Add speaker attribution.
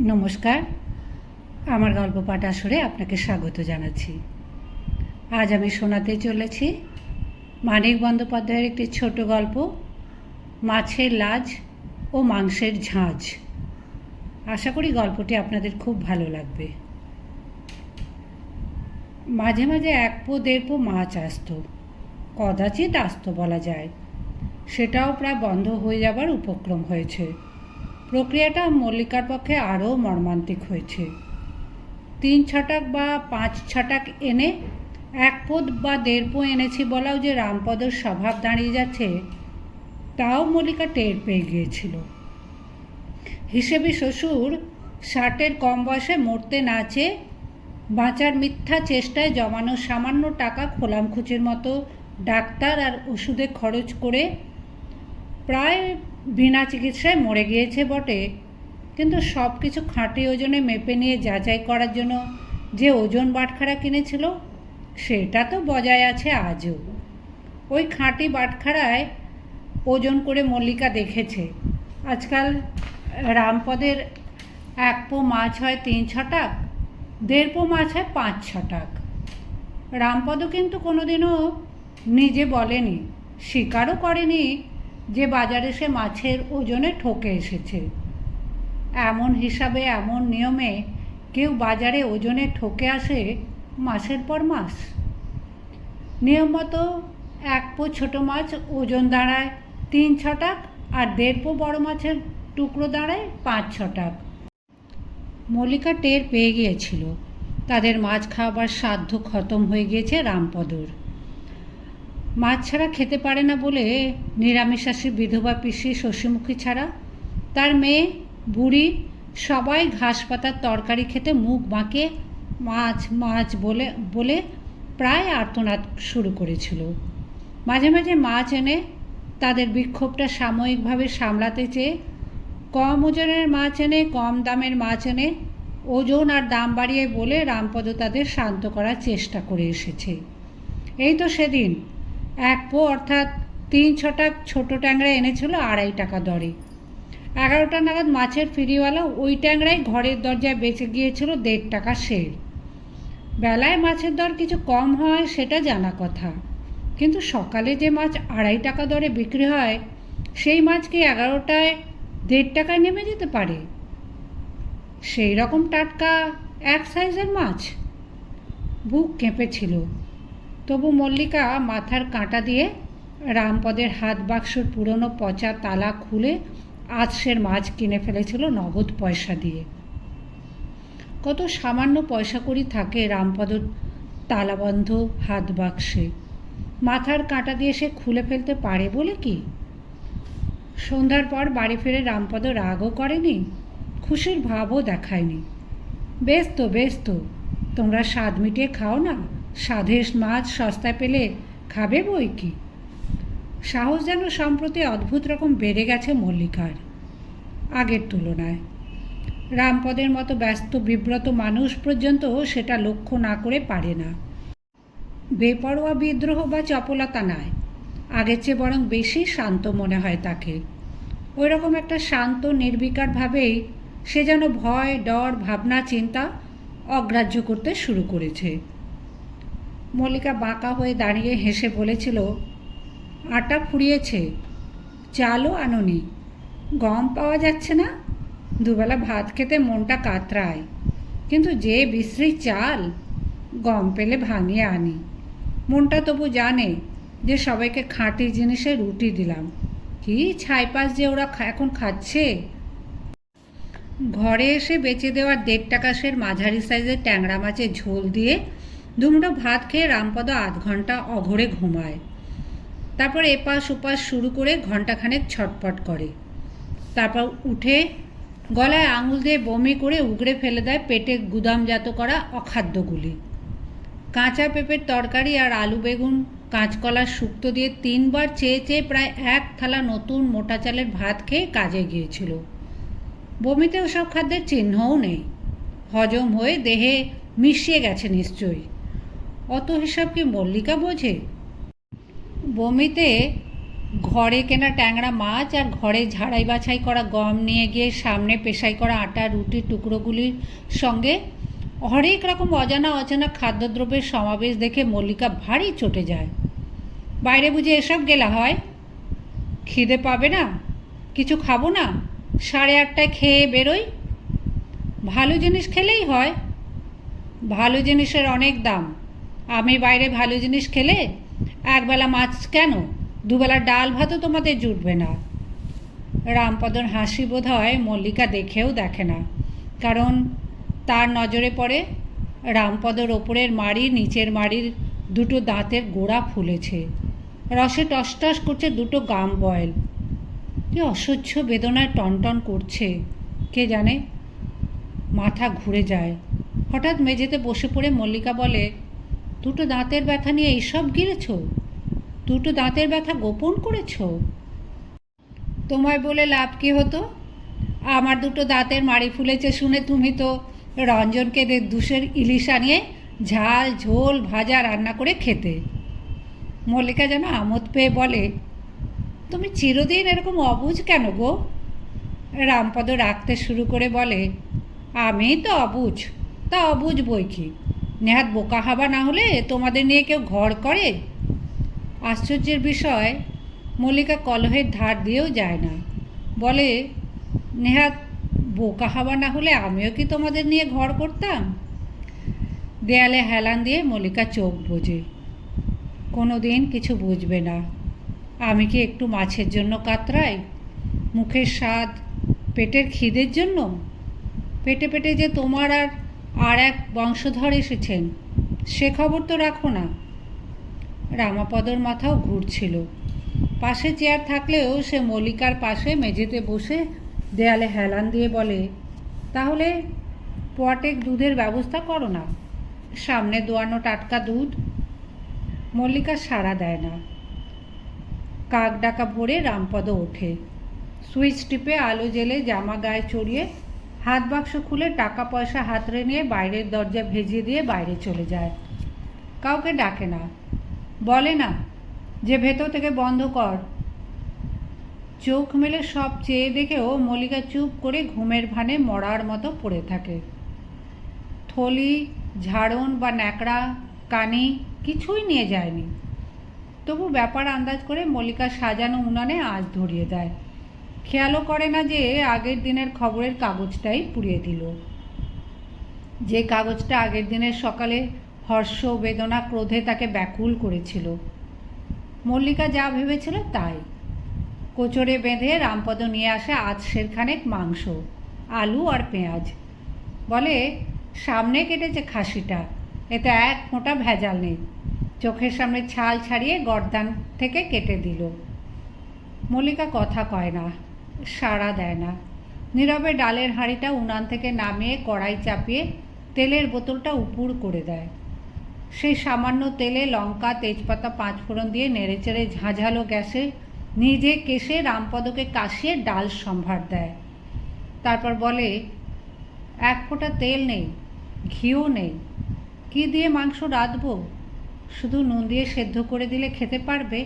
Speaker 1: নমস্কার, আমার গল্প পাঠ আসরে আপনাকে স্বাগত জানাচ্ছি। আজ আমি শোনাতে চলেছি মানিক বন্দ্যোপাধ্যায়ের একটি ছোট গল্প, মাছের লাজ ও মাংসের ঝাঁঝ। আশা করি গল্পটি আপনাদের খুব ভালো লাগবে। মাঝে মাঝে 1 পো 1.5 পো মাছ আসতো, কদাচিৎ আসতো বলা যায়। সেটাও প্রায় বন্ধ হয়ে যাবার উপক্রম হয়েছে। প্রক্রিয়াটা মল্লিকার পক্ষে আরও মর্মান্তিক হয়েছে। 3 ছটাক বা 5 ছটাক এনে 1 পো বা 1.5 পো এনেছি বলাও যে রামপদর স্বভাব দাঁড়িয়ে যাচ্ছে, তাও মল্লিকা টের পেয়ে গিয়েছিল। হিসেবে শ্বশুর 60-এর কম বয়সে মরতে না চেয়ে বাঁচার মিথ্যা চেষ্টায় জমানো সামান্য টাকা খোলামখুচির মতো ডাক্তার আর ওষুধে খরচ করে প্রায় বিনা চিকিৎসায় মরে গিয়েছে বটে, কিন্তু সব কিছু খাঁটি ওজনে মেপে নিয়ে যাচাই করার জন্য যে ওজন বাটখারা কিনেছিল সেটা তো বজায় আছে আজও। ওই খাঁটি বাটখারায় ওজন করে মল্লিকা দেখেছে আজকাল রামপদের 1 পো মাছ হয় 3 ছটাক, 1.5 পো মাছ হয় 5 ছটাক। রামপদও কিন্তু কোনোদিনও নিজে বলেনি, স্বীকারও করেনি যে বাজারে সে মাছের ওজনে ঠকে এসেছে। এমন হিসাবে এমন নিয়মে কেউ বাজারে ওজনে ঠকে আসে মাসের পর মাস। নিয়ম মতো 1 পো ছোটো মাছ ওজন দাঁড়ায় 3 ছটাক আর 1.5 পো বড় মাছের টুকরো দাঁড়ায় 5 ছটাক। মল্লিকা টের পেয়ে গিয়েছিল তাদের মাছ খাওয়াবার সাধ্য খতম হয়ে গিয়েছে রামপদর। মাছ ছাড়া খেতে পারে না বলে নিরামিষাশী বিধবা পিসি শশীমুখী ছাড়া তার মেয়ে বুড়ি সবাই ঘাস পাতার তরকারি খেতে মুখ বাঁকে মাছ মাছ বলে বলে প্রায় আর্তনাদ শুরু করেছিল। মাঝে মাঝে মাছ এনে তাদের বিক্ষোভটা সাময়িকভাবে সামলাতে চেয়ে কম ওজনের মাছ এনে কম দামের মাছ এনে ওজন আর দাম বাড়িয়ে বলে রামপদ তাদের শান্ত করার চেষ্টা করে এসেছে। এই তো সেদিন 1 পো অর্থাৎ 3 ছটাক ছোটো ট্যাংরা এনেছিল 2.5 টাকা দরে। 11টা নাগাদ মাছের ফেরিওয়ালা ওই ট্যাংরাই ঘরের দরজায় বেঁচে গিয়েছিল 1.5 টাকা সের। বেলায় মাছের দর কিছু কম হয় সেটা জানা কথা, কিন্তু সকালে যে মাছ 2.5 টাকা দরে বিক্রি হয় সেই মাছ কি 11টায় 1.5 টাকায় নেমে যেতে পারে? সেই রকম টাটকা এক সাইজের মাছ। বুক কেঁপেছিল, তবু মল্লিকা মাথার কাঁটা দিয়ে রামপদের হাত বাক্সর পুরনো পচা তালা খুলে আজসের মাছ কিনে ফেলেছিল নগদ পয়সা দিয়ে। কত সামান্য পয়সা কড়ি থাকে রামপদর তালাবন্ধ হাত বাক্সে, মাথার কাঁটা দিয়ে সে খুলে ফেলতে পারে বলে কি? সন্ধ্যার পর বাড়ি ফিরে রামপদ রাগও করেনি, খুশির ভাবও দেখায়নি। বেশ তো তোমরা স্বাদ মিটিয়ে খাও না, স্বাদের মাছ সস্তায় পেলে খাবে বই কি। সাহস যেন সম্প্রতি অদ্ভুত রকম বেড়ে গেছে মল্লিকার আগের তুলনায়। রামপদের মতো ব্যস্ত বিব্রত মানুষ পর্যন্ত সেটা লক্ষ্য না করে পারে না। বেপরোয়া বিদ্রোহ বা চপলতা নয়, আগের চেয়ে বরং বেশি শান্ত মনে হয় তাকে। ওই রকম একটা শান্ত নির্বিকারভাবেই সে যেন ভয় ডর ভাবনা চিন্তা অগ্রাহ্য করতে শুরু করেছে। মল্লিকা বাঁকা হয়ে দাঁড়িয়ে হেসে বলেছিল, আটা ফুরিয়েছে, চালও আনোনি, গম পাওয়া যাচ্ছে না, দুবেলা ভাত খেতে মনটা কাতরায়, কিন্তু যে বিশ্রী চাল, গম পেলে ভাঙিয়ে আনি। মনটা তবু জানে যে সবাইকে খাঁটি জিনিসে রুটি দিলাম, কি ছাইপাশ যে ওরা এখন খাচ্ছে। ঘরে এসে বেচে দেওয়ার 1.5 টাকা সের মাঝারি সাইজের ট্যাংরা মাছের ঝোল দিয়ে দুমুঠো ভাত খেয়ে রামপদ 1/2 ঘন্টা অঘরে ঘুমায়। তারপর এপাশ ওপাশ শুরু করে ঘণ্টাখানেক ছটপট করে, তারপর উঠে গলায় আঙুল দিয়ে বমি করে উগড়ে ফেলে দেয় পেটে গুদামজাত করা অখাদ্যগুলি। কাঁচা পেঁপের তরকারি আর আলু বেগুন কাঁচকলার শুক্তো দিয়ে 3 বার চেয়ে চেয়ে প্রায় 1 থালা নতুন মোটা চালের ভাত খেয়ে কাজে গিয়েছিল। বমিতে ওসব খাদ্যের চিহ্নও নেই, হজম হয়ে দেহে মিশিয়ে গেছে নিশ্চয়ই। অত হিসাব কি মল্লিকা বোঝে? বমিতে ঘরে কেনা ট্যাংরা মাছ আর ঘরে ঝাড়াই বাছাই করা গম নিয়ে গিয়ে সামনে পেশাই করা আটা রুটির টুকরোগুলির সঙ্গে হরেক রকম অজানা অচেনা খাদ্যদ্রব্যের সমাবেশ দেখে মল্লিকা ভারী চটে যায়। বাইরে বুঝে এসব গেলা হয়? খিদে পাবে না? কিছু খাবো না? 8:30টায় খেয়ে বেরোই। ভালো জিনিস খেলেই হয়। ভালো জিনিসের অনেক দাম। আমি বাইরে ভালো জিনিস খেলে একবেলা মাছ কেন, দুবেলা ডাল ভাতও তোমাদের জুটবে না। রামপদর হাসি বোধ হয় মল্লিকা দেখেও দেখে না, কারণ তার নজরে পড়ে রামপদর ওপরের মাড়ি নিচের মাড়ির দুটো দাঁতের গোড়া ফুলেছে, রসে টসটস করছে দুটো গাম বয়েল। কি অসহ্য বেদনায় টনটন করছে কে জানে। মাথা ঘুরে যায়। হঠাৎ মেঝেতে বসে পড়ে মল্লিকা বলে, দুটো দাঁতের ব্যথা নিয়ে এইসব গিরেছ? দুটো দাঁতের ব্যথা গোপন করেছ? তোমায় বলে লাভ কী হতো? আমার দুটো দাঁতের মাড়ি ফুলেছে শুনে তুমি তো রঞ্জনকে দুশের ইলিশ আনিয়ে ঝাল ঝোল ভাজা রান্না করে খেতে। মল্লিকা যেন আমোদ পেয়ে বলে, তুমি চিরদিন এরকম অবুঝ কেন গো? রামপদ রাখতে শুরু করে বলে, আমি তো অবুঝ, তা অবুঝ বই কি, নেহাত বোকা হাবা না হলে তোমাদের নিয়ে কেউ ঘর করে? আশ্চর্যের বিষয়, মল্লিকা কলহের ধার দিয়েও যায় না। বলে, নেহাত বোকা হাবা না হলে আমিও কি তোমাদের নিয়ে ঘর করতাম? দেয়ালে হেলান দিয়ে মল্লিকা চোখ বোঝে। কোনো দিন কিছু বুঝবে না। আমি কি একটু মাছের জন্য কাতরাই? মুখের স্বাদ, পেটের খিদের জন্য? পেটে পেটে যে তোমার আর এক বংশধর এসেছেন, সে খবর তো রাখো না। রামাপদর মাথাও ঘুরছিল। পাশে চেয়ার থাকলেও সে মল্লিকার পাশে মেঝেতে বসে দেয়ালে হেলান দিয়ে বলে, তাহলে পটেক দুধের ব্যবস্থা করো না, সামনে দোয়ানো টাটকা দুধ। মল্লিকা সাড়া দেয় না। কাক ডাকা ভরে রামপদ ওঠে, সুইচ টিপে আলো জেলে জামা গায়ে চড়িয়ে হাত বাক্স খুলে টাকা পয়সা হাতড়ে নিয়ে বাইরের দরজা ভেজিয়ে দিয়ে বাইরে চলে যায়। কাউকে ডাকে না, বলে না যে ভেতর থেকে বন্ধ কর। চোখ মেলে সব চেয়ে দেখেও মল্লিকা চুপ করে ঘুমের ভানে মরার মতো পড়ে থাকে। থলি, ঝাড়ন বা ন্যাকড়া, কানি কিছুই নিয়ে যায়নি। তবু ব্যাপার আন্দাজ করে মল্লিকা সাজানো উনানে আঁচ ধরিয়ে দেয়। খেয়ালও করে না যে আগের দিনের খবরের কাগজটাই পুড়িয়ে দিল, যে কাগজটা আগের দিনের সকালে হর্ষ বেদনা ক্রোধে তাকে ব্যাকুল করেছিল। মল্লিকা যা ভেবেছিল তাই। কোচরে বেঁধে রামপদ নিয়ে আসে সেরখানেক মাংস, আলু আর পেঁয়াজ। বলে, সামনে কেটেছে খাসিটা, এতে এক ফোঁটা ভেজাল নেই। চোখের সামনে ছাল ছাড়িয়ে গর্দান থেকে কেটে দিল। মল্লিকা কথা কয় না, সাড়া দেয় না। নীরবে ডালের হাঁড়িটা উনান থেকে নামিয়ে কড়াই চাপিয়ে তেলের বোতলটা উপুড় করে দেয়। সেই সামান্য তেলে লঙ্কা, তেজপাতা, 5 ফোড়ন দিয়ে নেড়েচেড়ে ঝাঁঝালো গ্যাসে নিজে কেশে রামপদকে কাশিয়ে ডাল সম্ভার দেয়। তারপর বলে, এক ফোঁটা তেল নেই, ঘিও নেই, কি দিয়ে মাংস রাঁধবো? শুধু নুন দিয়ে সেদ্ধ করে দিলে খেতে পারবে?